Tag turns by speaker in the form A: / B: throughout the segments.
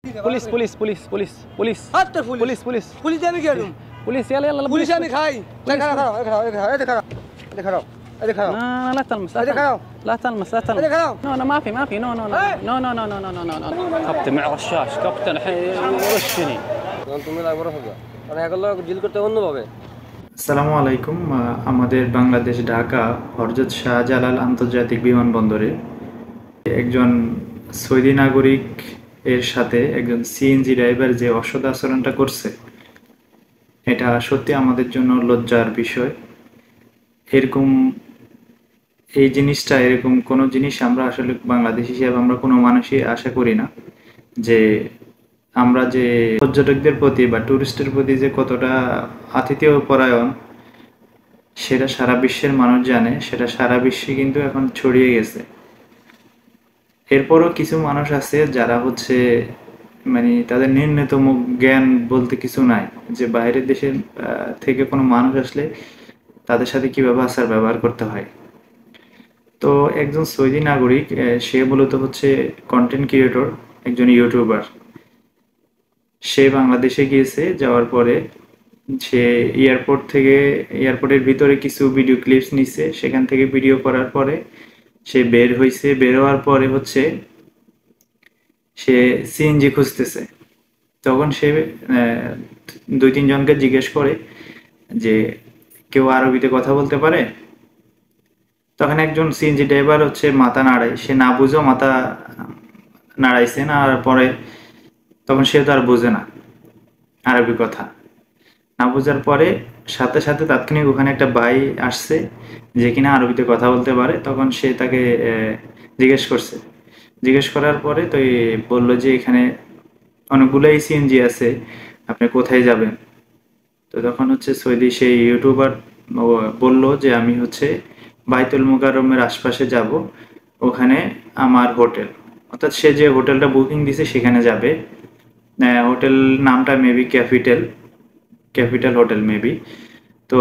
A: Police police police police police police police
B: police जाने क्या तुम
A: पुलिस يلا يلا
B: पुलिस जाने खाई खड़ा
A: لا تلمس لا تلمس لا تلمس نو انا ما في نو نو نو نو نو نو نو نو كابتن مع رشاش كابتن الحين يرشني
B: তুমি লাগবে হবে মানে এগুলো ডিল করতে অন্যভাবে।
C: আসসালামু আলাইকুম। আমাদের বাংলাদেশ ঢাকা হযরত শাহজালাল আন্তর্জাতিক বিমানবন্দরে একজন সৌদি নাগরিক এর সাথে একজন সিএনজি ড্রাইভার যে অসৎ আচরণটা করছে, এটা সত্যি আমাদের জন্য লজ্জার বিষয়। এরকম কোনো জিনিস আমরা আসলে বাংলাদেশি হিসেবে আমরা কোনো মানুষই আশা করি না যে আমরা যে পর্যটকদের প্রতি বা টুরিস্টের প্রতি যে কতটা আতিথেয় পরায়ণ সেটা সারা বিশ্বের মানুষ জানে, সেটা সারা বিশ্বে কিন্তু এখন ছড়িয়ে গেছে। এরপরও কিছু মানুষ আছে যারা মানে তাদের ন্যূনতম জ্ঞান বলতে কিছু নাই, যে বাইরের দেশের থেকে কোনো মানুষ আসলে তাদের সাথে কিভাবে আচার ব্যবহার করতে হয়। তো একজন সৌদি নাগরিক, সে মূলত কন্টেন্ট ক্রিয়েটর, একজন ইউটিউবার। সে বাংলাদেশে গিয়েছে, যাওয়ার পরে সে এয়ারপোর্টের ভিতরে কিছু ভিডিও ক্লিপস নিছে, সেখান থেকে ভিডিও করার পরে সে বের হওয়ার পরে সে সিএনজি খুঁজতেছে। তখন সে 2-3 জনকে জিজ্ঞেস করে যে কেউ আরবিতে কথা বলতে পারে। তখন একজন সিএনজি ড্রাইভার মাথা নাড়ায়, সে না বুঝেও মাথা নাড়াইছে না, আর পরে তখন সে তো আর বোঝে না আরবি কথা, না বোঝার পরে সাথে সাথে তাৎক্ষণিক ওখানে একটা ভাই আসছে যে কিনা আরবিতে কথা বলতে পারে। তখন সে তাকে জিজ্ঞেস করার পরে তো বললো যে এখানে অনেকগুলোই সিএনজি আছে, আপনি কোথায় যাবেন। তো তখন সৌদি সেই ইউটিউবার বলল যে আমি বাইতুল মুকাররমের আশপাশে যাব, ওখানে আমার হোটেল, অর্থাৎ সে যে হোটেলটা বুকিং দিছে সেখানে যাবে। হোটেল নামটা মেবি ক্যাপিটাল হোটেল মেবি। তো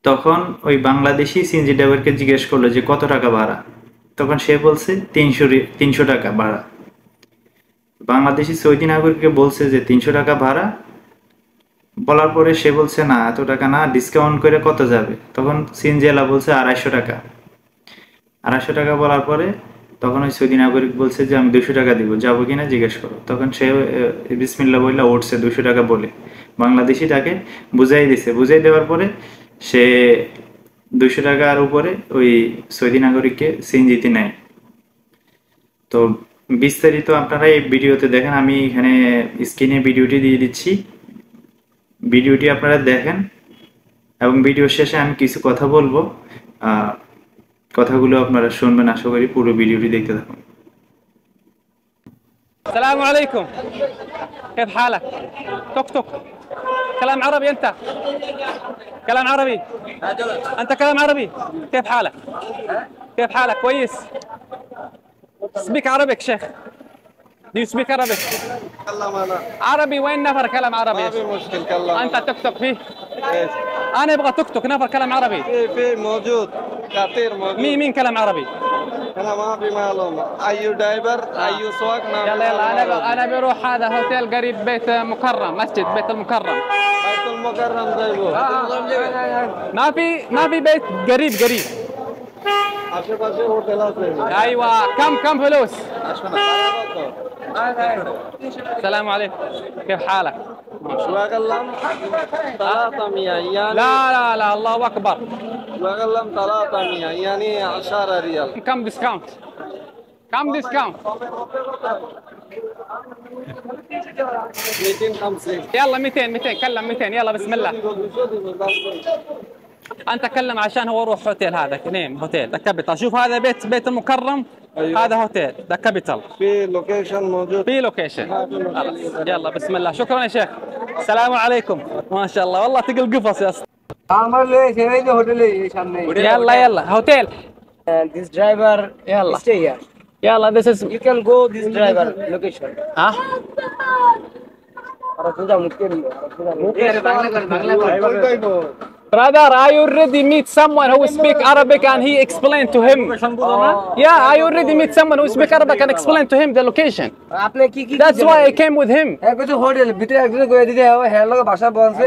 C: তখন ওই বাংলাদেশি সিএনজি ড্রাইভারকে জিজ্ঞেস করলো যে কত টাকা ভাড়া। তখন সে বলছে 300 টাকা ভাড়া। বাংলাদেশি সৌদি নাগরিককে বলছে যে 300 টাকা ভাড়া। বলার পরে সে বলছে না, এত টাকা না, ডিসকাউন্ট করে কত যাবে। তখন সিএনজি ওয়ালা বলছে 250 টাকা। 250 টাকা বলার পরে তখন ওই সৌদি নাগরিক বলছে যে আমি 200 টাকা দিব, যাবো কিনা জিজ্ঞেস করো। তখন সে বিসমিল্লাহ বললা উঠছে 200 টাকা বলে। বাংলাদেশি তাকে বুঝাই দেওয়ার পরে সে 200 টাকার উপরে ওই সৌদি নাগরিককে সিএনজিতে নেয়। তো বিস্তারিত আপনারা এই ভিডিওতে দেখেন, আমি এখানে স্ক্রিনে ভিডিওটি দিয়ে দিচ্ছি, ভিডিওটি আপনারা দেখেন এবং ভিডিও শেষে আমি কিছু কথা বলবো, কথাগুলো আপনারা শুনবেন। আশা করি পুরো ভিডিওটি দেখতে থাকুন।
A: السلام عليكم، كيف حالك؟ توك توك، كلام عربي انت؟ كلام عربي؟ انت كلام عربي؟ كيف حالك؟ كيف حالك؟ كويس؟ سبيك عربيك شيخ. Do you speak Arabic؟
B: كلام انا
A: عربي. وين نفر كلام عربي؟
B: ما في مشكل كلام.
A: انت توك توك فيه؟
B: ايش؟
A: انا ابغى توك توك نفر كلام عربي.
B: في موجود كثير موجود.
A: مين كلام عربي؟
B: انا ما في معلومه. اي دايفر اي سواق ما
A: يلا يلا انا بروح هذا هوتيل قريب بيت مكرم، مسجد بيت المكرم.
B: بيت المكرم جايبه.
A: ما في بيت قريب.
B: আশেপাশে হোটেল আছে।
A: ايوه كم فلوس؟ السلام عليكم، كيف حالك؟
B: شواغلم 300 يعني.
A: لا الله اكبر.
B: شواغلم 300 يعني 10 ريال.
A: كم ديسكاونت؟
B: 250.
A: يلا 200 كلم 200. يلا بسم الله. انت كلم عشان هو روح هوتيل، هذا نيم هوتيل ذا كابيتال. شوف هذا بيت المكرم. أيوة. هذا هوتيل ذا كابيتال،
B: في لوكيشن موجود.
A: في لوكيشن. يلا بسم الله. شكرا يا شيخ. السلام عليكم. ما شاء الله والله تقل قفص يا اسطى. يلا هوتيل.
D: This driver
A: يلا
D: stay here.
A: يلا this is
D: You can go this driver location.
A: ها
D: और पूजा मुश्किल है। Bangla
A: Brother, I already meet someone who speak Arabic and he explained to him. Yeah, I already meet someone who speak Arabic and explain to him the location.
D: আপনি কি কি
A: That's why I came with him.
D: এক কিছু hotel ভিতরে একজন কই দিতে হবে হের লগে ভাষা বলছে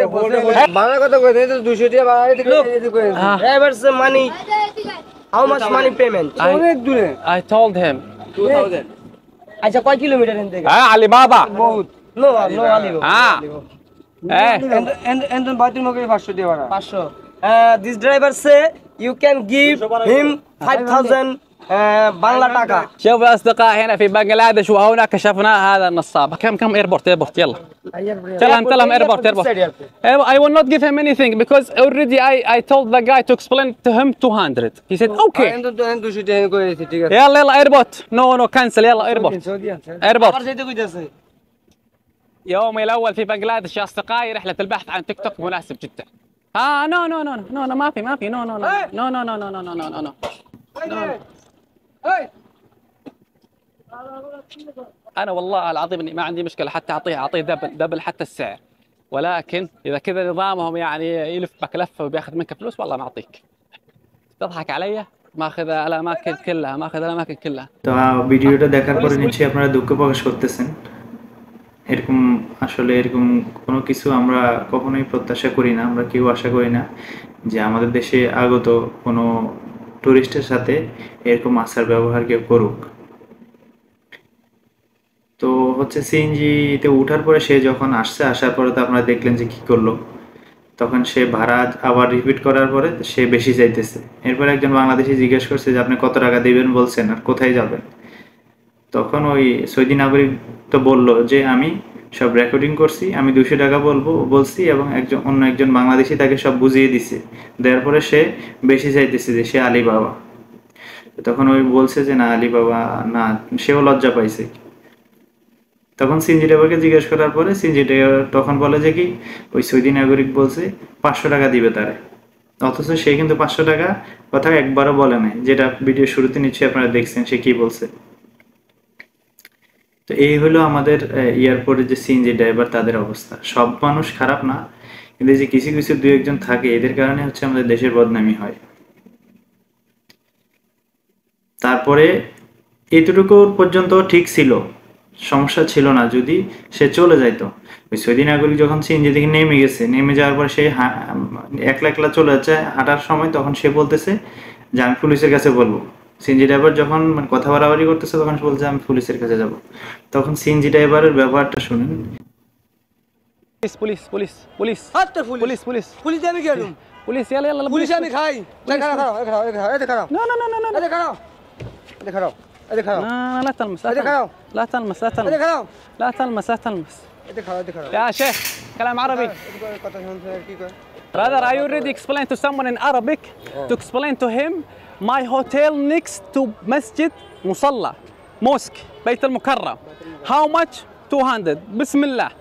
D: বাংলা কথা কই দিতে 200 টাকা বাংলা দিতে কই drivers' money how much money payment অনেক দূরে
A: I told him.
D: 2000 আচ্ছা কয় কিলোমিটার এখান থেকে
A: Alibaba.
D: বহুত নো নো আলি
A: Ah. Eh.
D: and বাতিল মগে 500 টাকা ভাড়া 500 this driver say you can give him 5000 Bangla টাকা
A: شوف يا اصدقاء هنا في بنغلاديش وهنا كشفنا هذا النصاب. كم ايربورت يلا. Tell him airport. I will not give him anything because already I told the guy to explain to him 200. He said okay.
D: and 200 টাকা কই দিতে ঠিক আছে
A: يلا airport. No cancel يلا airport. airport.
D: আর যেতে কইতাছে
A: يومي الأول في بنغلاديش يا أصدقائي رحلة البحث عن تيك توك مناسب جدا. نو ما في نو. أنا والله العظيم إني ما عندي مشكلة حتى أعطيه دبل حتى السعر، ولكن إذا كذا نظامهم يعني يلف بك لفة وبياخذ منك فلوس والله ما أعطيك. تضحك علي؟ ماخذ الأماكن كلها.
C: তো ভিডিওটা দেখার পরে নিশ্চয়ই আপনারা দুঃখ প্রকাশ করতেছেন। এরকম আসলে এরকম কোনো কিছু আমরা কখনোই প্রত্যাশা করি না, আমরা কেউ আশা করি না যে আমাদের দেশে আগত কোনো টুরিস্টের সাথে এরকম আচার ব্যবহার কেউ করুক। তো হচ্ছে সিএনজিতে ওঠার পরে সে যখন আসার পরে তো আপনারা দেখলেন যে কি করলো, তখন সে ভাড়া আবার রিপিট করার পরে সে বেশি চাইতেছে। এরপর একজন বাংলাদেশি জিজ্ঞেস করছে যে আপনি কত টাকা দিবেন বলছেন আর কোথায় যাবেন। তখন ওই সৌদি নাগরিক তো বললো যে আমি সব রেকর্ডিং করছি, আমি 200 টাকা বলছি এবং অন্য একজন বাংলাদেশি তাকে সব বুঝিয়ে দিছে। দেওয়ার পরে সে বেশি চাইতেছে যে সে আলিবাবা। তখন ওই বলছে যে না আলিবাবা না, সেও লজ্জা পাইছে। তখন সিএনজি ড্রাইভারকে জিজ্ঞেস করার পরে সিএনজি ড্রাইভার তখন বলে যে কি ওই সৌদি নাগরিক বলছে 500 টাকা দিবে তারে, অথচ সে কিন্তু 500 টাকা কথা একবারও বলে নাই, যেটা ভিডিও শুরুতে নিশ্চয়ই আপনারা দেখছেন সে কি বলছে। তো এই হলো আমাদের এয়ারপোর্টে যে সিএনজি ড্রাইভার তাদের অবস্থা। সব মানুষ খারাপ না, কিন্তু যে কিছু কিছু দুই একজন থাকে এদের কারণে হচ্ছে আমাদের দেশের বদনামি হয়। তারপরে এতটুকু পর্যন্ত ঠিক ছিল, সমস্যা ছিল না যদি সে চলে যাইতো। ওই সৌদি নাগরিক যখন সিএনজি থেকে নেমে যাওয়ার পর সে একলা চলে যাচ্ছে হাঁটার সময়, তখন সে বলতেছে যে আমি পুলিশের কাছে বলবো। সিএনজি ড্রাইভার যখন কথা বাড়াবাড়ি করতেছে তখন সে বলছে আমি পুলিশের কাছে যাব। তখন সিএনজি ড্রাইভারের ব্যবহারটা শুনেন।
A: পুলিশ
D: আমি গেলুম
A: পুলিশ يلا
D: পুলিশ আমি খাই খারাপ
A: لا تلمس يا شيخ كلام عربي. Brother, I already explained to someone in Arabic to explain to him my hotel next to Masjid Musalla Mosque Bayt al-Mukarram. How much? 200. Bismillah.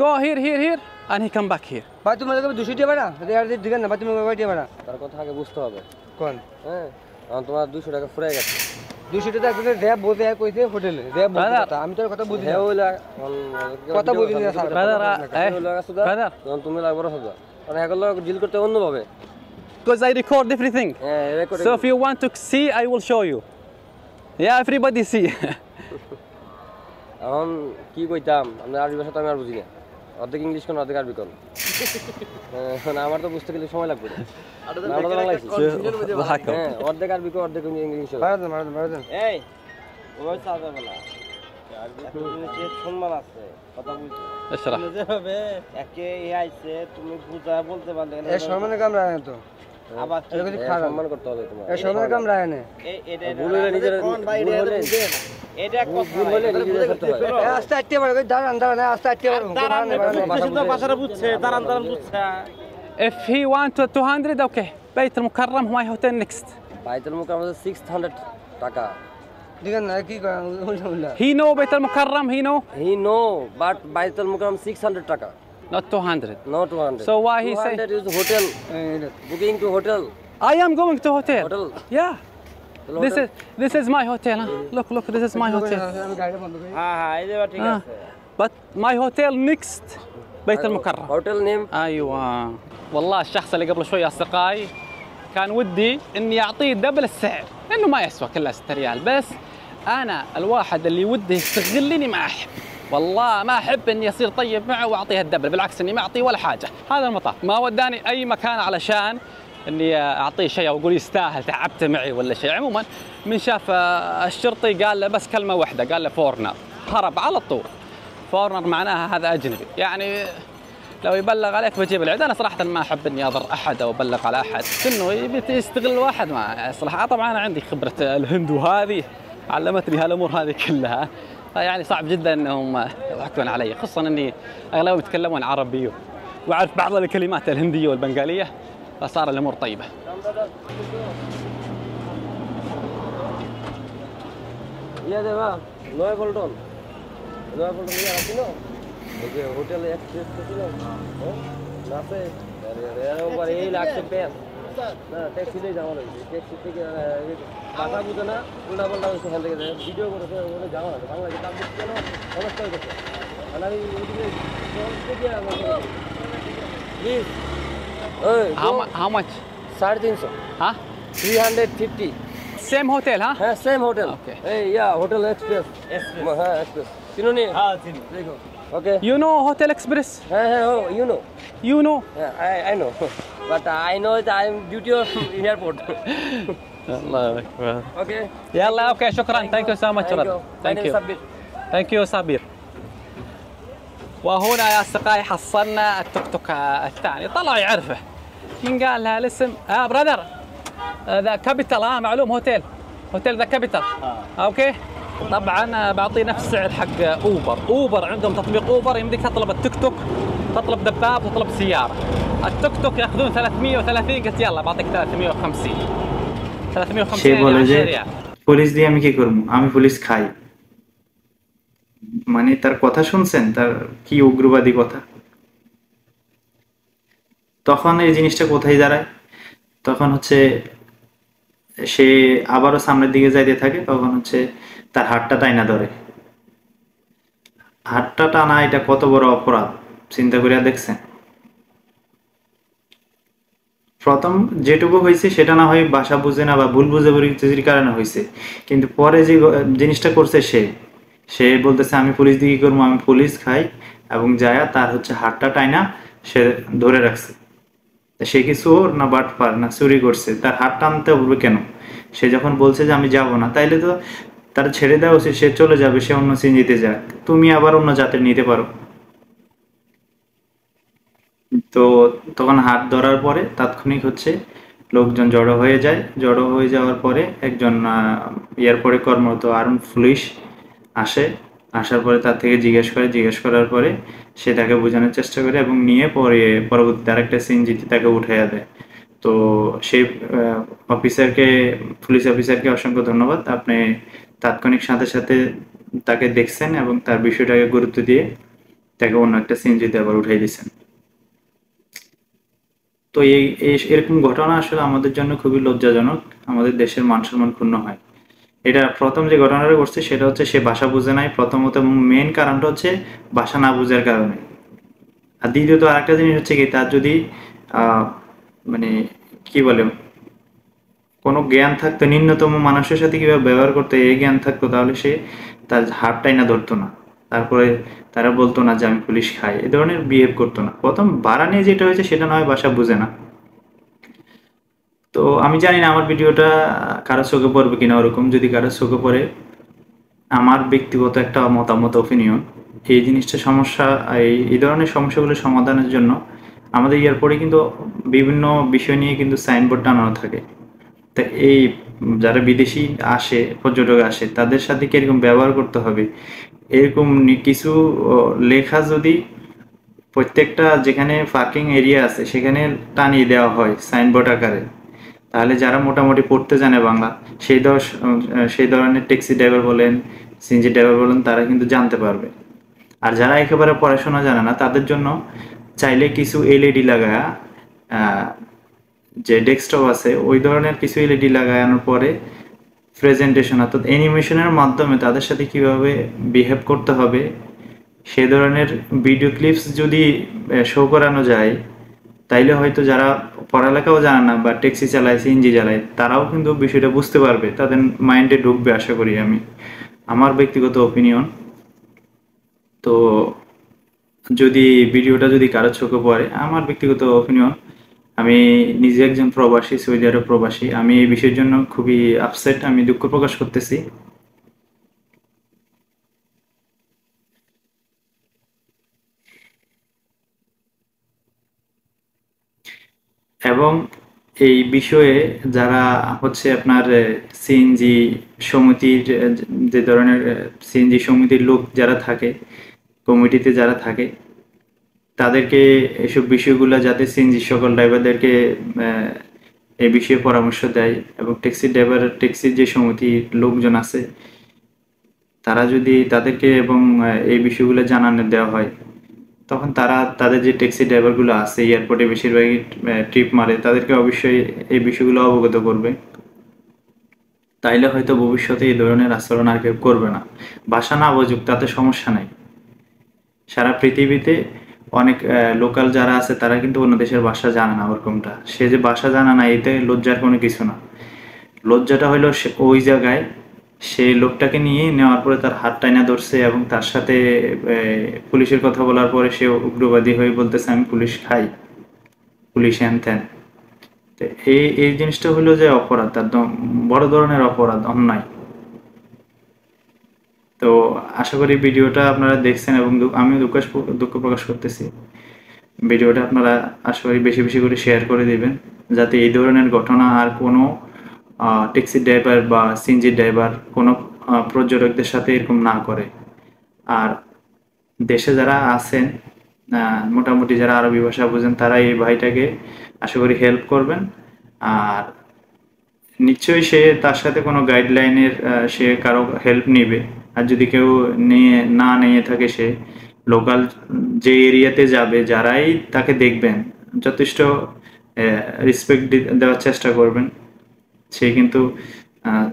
A: Go here and he come back here.
D: ভাই তুমি লাগে 200 টাকা ভাড়া আর দিবেন না, ভাই তুমি কয় টাকা ভাড়া
E: তার কথা আগে বুঝতে হবে।
D: কোন
E: হ্যাঁ কারণ তোমার 200 টাকা ফুরাই গেছে।
D: 200 টাকা একদম র‍্যাব বলতে কইছে হোটেলে র‍্যাব বলতে আমি তোর কথা বুঝি না।
E: হ্যাঁ ওইলা
D: কথা বুঝি না স্যার।
A: Brother,
E: তখন তুমি লাগবে রাখবা। আর এগুলো ডিল করতে অন্য ভাবে।
A: because I record everything. So if you want to see, I will show you. Yeah, everybody see.
E: এখন কি কইতাম, আমরা আরবি ভাষা তো আমি আর বুঝি না। অর্ধেক ইংলিশ কোন অর্ধেক আরবি কোন। না আমার তো বুঝতে গেলে সময় লাগবে। আমরা তো বাংলাদেশি। হ্যাঁ অর্ধেক আরবি কোন অর্ধেক ইংলিশ।
D: মারুন
E: এই ওই সাদা বলা আরবি তো সম্মান আছে কথা বুঝছো।
A: اشرح.
E: যেভাবে একে এ আইছে তুমি বুঝা বলতে পারলে না।
D: এই সম্মানে কাম রাখেন তো
E: আবার
D: এটা কি খারাপ
E: সম্মান করতে হবে তোমার।
D: এই সম্মানে কাম রাখেন
E: এটা ভুল হলে নিজের কোন ভাই এটা ভুল হলে নিজের করতে হয়।
D: আস্তে আস্তে বাড়া দাঁড়ান আস্তে আস্তে
E: ভাষাটা বুঝছে দাঁড়ান বুঝছে।
A: If he want 200, okay. Bayt al-Mukarram, my hotel next.
E: বাইতুল মুকাররম 600 টাকা।
D: দিবেন না কি উল্টা
A: He know Bayt al-Mukarram, he know.
E: He know, but বাইতুল মুকাররম 600 টাকা,
A: Not 200.
E: not 200.
A: So why he say?
E: 200 is hotel, booking to hotel.
A: I am going to hotel.
E: Hotel.
A: Yeah. This is my hotel. Huh? Look, this is my hotel.
D: আমি গাড়ি বন্ধ করি
E: হ্যাঁ এই যে ঠিক আছে।
A: But my hotel next بيت المكرم.
E: هوتيل نيم.
A: ايوه والله الشخص اللي قبل شوي اصدقائي كان ودي اني اعطيه دبل السعر لانه ما يسوى كلها 6 ريال، بس انا الواحد اللي وده يستغلني ما احب، والله ما احب اني اصير طيب معه واعطيه الدبل، بالعكس اني ما اعطيه ولا حاجه. هذا المطاف ما وداني اي مكان علشان اني اعطيه شيء او اقول يستاهل تعبت معي ولا شيء. عموما من شاف الشرطي قال له بس كلمه واحده، قال له فورنر، هرب على طول. فورنر معناها هذا اجنبي، يعني لو يبلغ عليك بجيب العيد. انا صراحه ما احب اني اضر احد او ابلغ على احد، انه يبي يستغل واحد ما صراحه. طبعا انا عندي خبره الهند وهذه علمتني هالامور هذه كلها، يعني صعب جدا انهم يضحكون علي، خصوصا اني اغلبهم يتكلمون عربي واعرف بعض الكلمات الهنديه والبنغاليه، فصار الامور طيبه.
E: يا দেবা নয় বলটন ইয়া আছে না ওই যে হোটেলে এক্সপ্রেস ছিল নাতে আরে ওরে এই লাগছে পেন না ট্যাক্সিতে যাওয়া লাগবে, ট্যাক্সি থেকে কথা বুঝে না উল্টা পাল্টা সেখান থেকে ভিডিও করে ওখানে যাওয়া লাগে বাংলাদেশে কাজ কেন অবস্থা হয়েছে। আর আমি ওইদিকে please
A: How much?
E: 350
A: Huh?
E: 350
A: Same hotel, huh?
E: হ্যাঁ সেম হোটেল।
A: Okay.
E: এই ইয়া হোটেল এক্সপ্রেস হ্যাঁ এক্সপ্রেস চিনো নি? হ্যাঁ চিনি দেখো। ওকে
A: You know Hotel Express?
E: হ্যাঁ হ্যাঁ ও you know
A: You know?
E: I know but I know that I am duty of airport.
A: الله أكبر.
E: Okay.
A: يلا اوكي شكرا. Thank you so much. Thank you. Thank you صابير. وهنا يا اصدقائي حصلنا التوك توك الثاني، طلع يعرفه. من قال لها الاسم؟ برادر ذا كابيتال، معلوم هوتيل ذا كابيتال. اوكي. طبعا بعطيه نفس السعر حق اوبر عندهم تطبيق اوبر، يمديك تطلب التوك توك، تطلب دباب، تطلب سياره. التوك توك ياخذون 330، قلت يلا بعطيك 350
C: সে বলে যে
A: ريال.
C: পুলিশ দিয়ে আমি কি করব, আমি পুলিশ খাই। মানে তার কথা শুনছেন, তার কি উগ্রবাদী কথা। তখন এই জিনিসটা কোথায় দাঁড়ায়, তখন হচ্ছে সে আবারও সামনের দিকে যাইতে থাকে, তখন হচ্ছে তার হাতটা টাইনা ধরে। হাতটা টানা এটা কত বড় অপরাধ চিন্তা করিয়া দেখছেন। প্রথম যেটুকু হয়েছে সেটা না হয় ভাষা বুঝে না বা ভুল বুঝাবুঝির কারণে হয়েছে, কিন্তু পরে যে জিনিসটা করছে সে বলতেছে আমি পুলিশ দিয়ে কি করবো, আমি পুলিশ খাই, এবং যায়া তার হচ্ছে হাতটা টাইনা সে ধরে রাখছে। সে কি চোর না বাটপার না চুরি করছে, তার হাত টানতে বলবে কেন? সে যখন বলছে যে আমি যাব না, তাইলে তো তার ছেড়ে দেওয়া উচিত, সে চলে যাবে, সে অন্য সিনজিতে যাক, তুমি আবার অন্য জাতের নিতে পারো। তো তখন হাত ধরার পরে তাৎক্ষণিক হচ্ছে লোকজন জড়ো হয়ে যায়। জড়ো হয়ে যাওয়ার পরে একজন এয়ারপোর্টে কর্মরত আর্মড পুলিশ আসার পরে তার থেকে জিজ্ঞেস করার পরে সে তাকে বোঝানোর চেষ্টা করে এবং নিয়ে পরে পরবর্তীতে আরেকটা সিনজিতে তাকে উঠাইয়া দেয়। তো সেই পুলিশ অফিসারকে অসংখ্য ধন্যবাদ, আপনি তাৎক্ষণিক সাথে সাথে তাকে দেখছেন এবং তার বিষয়টাকে গুরুত্ব দিয়ে তাকে অন্য একটা সিনজিতে আবার উঠাই দিয়েছেন। তো এরকম ঘটনা আসলে আমাদের জন্য খুবই লজ্জাজনক, আমাদের দেশের মান সম্মান ক্ষুণ্ণ হয়। এটা প্রথম যে ঘটনাটা ঘটছে সেটা হচ্ছে সে ভাষা বুঝে নাই, প্রথমত মেন কারণটা হচ্ছে ভাষা না বুঝার কারণে। আর দ্বিতীয়ত আরেকটা জিনিস হচ্ছে কি, তার যদি মানে কি বলে কোনো জ্ঞান থাকতো, ন্যূনতম মানুষের সাথে কিভাবে ব্যবহার করতে এই জ্ঞান থাকতো, তাহলে সে তার হাতটাই না ধরতো না, তারপরে তারা বলতো না যে আমি পুলিশ খাই, এ ধরনের বিহেভ করতো না। প্রথম ভাড়া নিয়ে যেটা হয়েছে সেটা নয় ভাষা বুঝে না। তো আমি জানি না আমার ভিডিওটা কারো চোখে পড়বে কিনা, ওরকম যদি কারো চোখে পড়ে, আমার ব্যক্তিগত একটা মতামত ওপিনিয়ন, এই জিনিসটা সমস্যা, এই ধরনের সমস্যাগুলো সমাধানের জন্য আমাদের এয়ারপোর্টে কিন্তু বিভিন্ন বিষয় নিয়ে কিন্তু সাইনবোর্ড টানানো থাকে। তা এই যারা বিদেশি আসে, পর্যটক আসে, তাদের সাথে কিরকম ব্যবহার করতে হবে এরকম কিছু লেখা যদি প্রত্যেকটা যেখানে পার্কিং এরিয়া আছে সেখানে টানিয়ে দেওয়া হয় সাইনবোর্ড আকারে, তাহলে যারা মোটামুটি পড়তে জানে বাংলা, সেই ধরনের ট্যাক্সি ড্রাইভার বলেন, সিএনজি ড্রাইভার বলেন, তারা কিন্তু জানতে পারবে। আর যারা একেবারে পড়াশোনা জানে না তাদের জন্য চাইলে কিছু এলইডি লাগায়া, যে ডেস্কটপ আছে ওই ধরনের কিছু এলইডি লাগানোর পরে প্রেজেন্টেশন অর্থাৎ অ্যানিমেশনের মাধ্যমে তাদের সাথে কিভাবে বিহেভ করতে হবে সেই ধরনের ভিডিও ক্লিপস যদি শো করানো যায়, তাইলে হয়তো যারা পড়ালেখাও জানে না বা ট্যাক্সি চালায়, সিএনজি চালায়, তারাও কিন্তু বিষয়টা বুঝতে পারবে, তাদের মাইন্ডে ঢুকবে আশা করি আমি, আমার ব্যক্তিগত ওপিনিয়ন। তো যদি ভিডিওটা যদি কারো চোখে পড়ে, আমার ব্যক্তিগত ওপিনিয়ন, আমি নিজে একজন প্রবাসী, সৌদি আরব প্রবাসী, আমি এই বিষয়ের জন্য খুবই আপসেট, আমি দুঃখ প্রকাশ করতেছি। এবং এই বিষয়ে যারা হচ্ছে আপনার সিএনজি সমিতির, যে ধরনের সিএনজি সমিতির লোক যারা থাকে, কমিটিতে যারা থাকে, তাদেরকে এসব বিষয়গুলো যাতে সিএনজি সকল ড্রাইভারদেরকে এই বিষয়ে পরামর্শ দেয়, এবং ট্যাক্সির যে সমিতির লোকজন আছে তারা যদি তাদেরকে এবং এই বিষয়গুলো জানানো দেওয়া হয়, তখন তারা তাদের যে ট্যাক্সি ড্রাইভারগুলো আছে এয়ারপোর্টে বেশিরভাগই ট্রিপ মারে, তাদেরকে অবশ্যই এই বিষয়গুলো অবগত করবে। তাইলে হয়তো ভবিষ্যতে এই ধরনের আচরণ আর কেউ করবে না। ভাষা না বুঝুক তাতে সমস্যা নাই, সারা পৃথিবীতে অনেক লোকাল যারা আছে তারা কিন্তু অন্য দেশের ভাষা জানে না, ওরকমটা সে যে ভাষা জানা না এতে লজ্জার কোনো কিছু না। লজ্জাটা হলো ওই জায়গায় সেই লোকটাকে নিয়ে নেওয়ার পরে তার হাত টাইনা ধরছে এবং তার সাথে পুলিশের কথা বলার পরে সে উগ্রবাদী হয়ে বলতেছে আমি পুলিশ খাই, পুলিশ হ্যান ত্যান। তো এই জিনিসটা হলো যে অপরাধ, একদম বড় ধরনের অপরাধ, অন্যায়। তো আশা করি ভিডিওটা আপনারা দেখছেন এবং আমিও দুঃখ প্রকাশ করতেছি। ভিডিওটা আপনারা আশা করি বেশি বেশি করে শেয়ার করে দিবেন, যাতে এই ধরনের ঘটনা আর কোনো ট্যাক্সি ড্রাইভার বা সিএনজি ড্রাইভার কোনো পর্যটকদের সাথে এরকম না করে। আর দেশে যারা আছেন মোটামুটি যারা আরবি ভাষা বোঝেন, তারা এই ভাইটাকে আশা করি হেল্প করবেন। আর নিশ্চয়ই সে তার সাথে কোনো গাইডলাইনের সে কারো হেল্প নেবে। আর যদি কেউ নিয়ে থাকে, সে লোকাল যে এরিয়াতে যাবে যারাই তাকে দেখবেন যথেষ্ট রেসপেক্ট দেওয়ার চেষ্টা করবেন। সে কিন্তু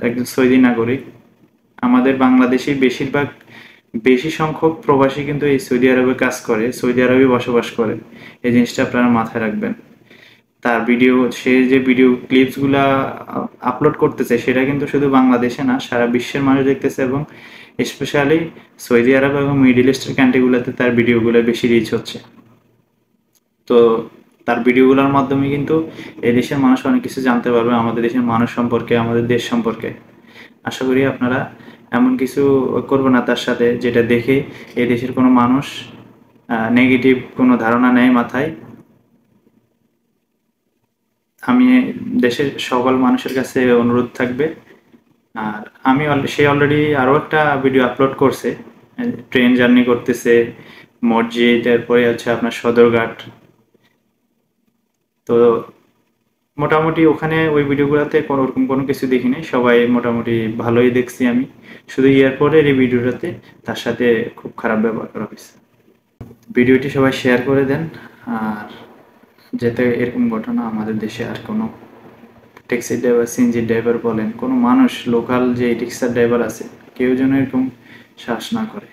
C: একজন সৌদি নাগরিক। আমাদের বাংলাদেশি বেশি সংখ্যক প্রবাসী কিন্তু এই সৌদি আরবে কাজ করে, সৌদি আরবে বসবাস করে। এই জিনিসটা আপনারা মাথায় রাখবেন। তার সে যে ভিডিও ক্লিপসগুলা আপলোড করতেছে সেটা কিন্তু শুধু বাংলাদেশে না, সারা বিশ্বের মানুষ দেখতেছে, এবং স্পেশালি সৌদি আরব এবং মিডল ইস্টের কান্ট্রিগুলোতে তার ভিডিওগুলো বেশি রিচ হচ্ছে। তো তার ভিডিওগুলোর মাধ্যমে কিন্তু এই দেশের মানুষ অনেক কিছু জানতে পারবে, আমাদের দেশের মানুষ সম্পর্কে, আমাদের দেশ সম্পর্কে। আশা করি আপনারা এমন কিছু করবে না তার সাথে যেটা দেখে এই দেশের কোনো মানুষ নেগেটিভ কোনো ধারণা নেয় মাথায়। আমি দেশের সকল মানুষের কাছে অনুরোধ থাকবে। আর সে অলরেডি আরও একটা ভিডিও আপলোড করছে, ট্রেন জার্নি করতেছে, মসজিদ, এরপরে হচ্ছে আপনার সদরঘাট। তো মোটামুটি ওখানে ওই ভিডিওগুলোতে ওরকম কোনো কিছু দেখিনি, সবাই মোটামুটি ভালোই দেখছি আমি। শুধু এয়ারপোর্টের এই ভিডিওটাতে তার সাথে খুব খারাপ ব্যবহার করা হয়েছে। ভিডিওটি সবাই শেয়ার করে দেন, আর যাতে এরকম ঘটনা আমাদের দেশে আর কোনো ট্যাক্সি ড্রাইভার, সিএনজি ড্রাইভার বলেন, কোনো মানুষ লোকাল যে রিক্সা ড্রাইভার আছে, কেউ যেন এরকম সাহস না করে।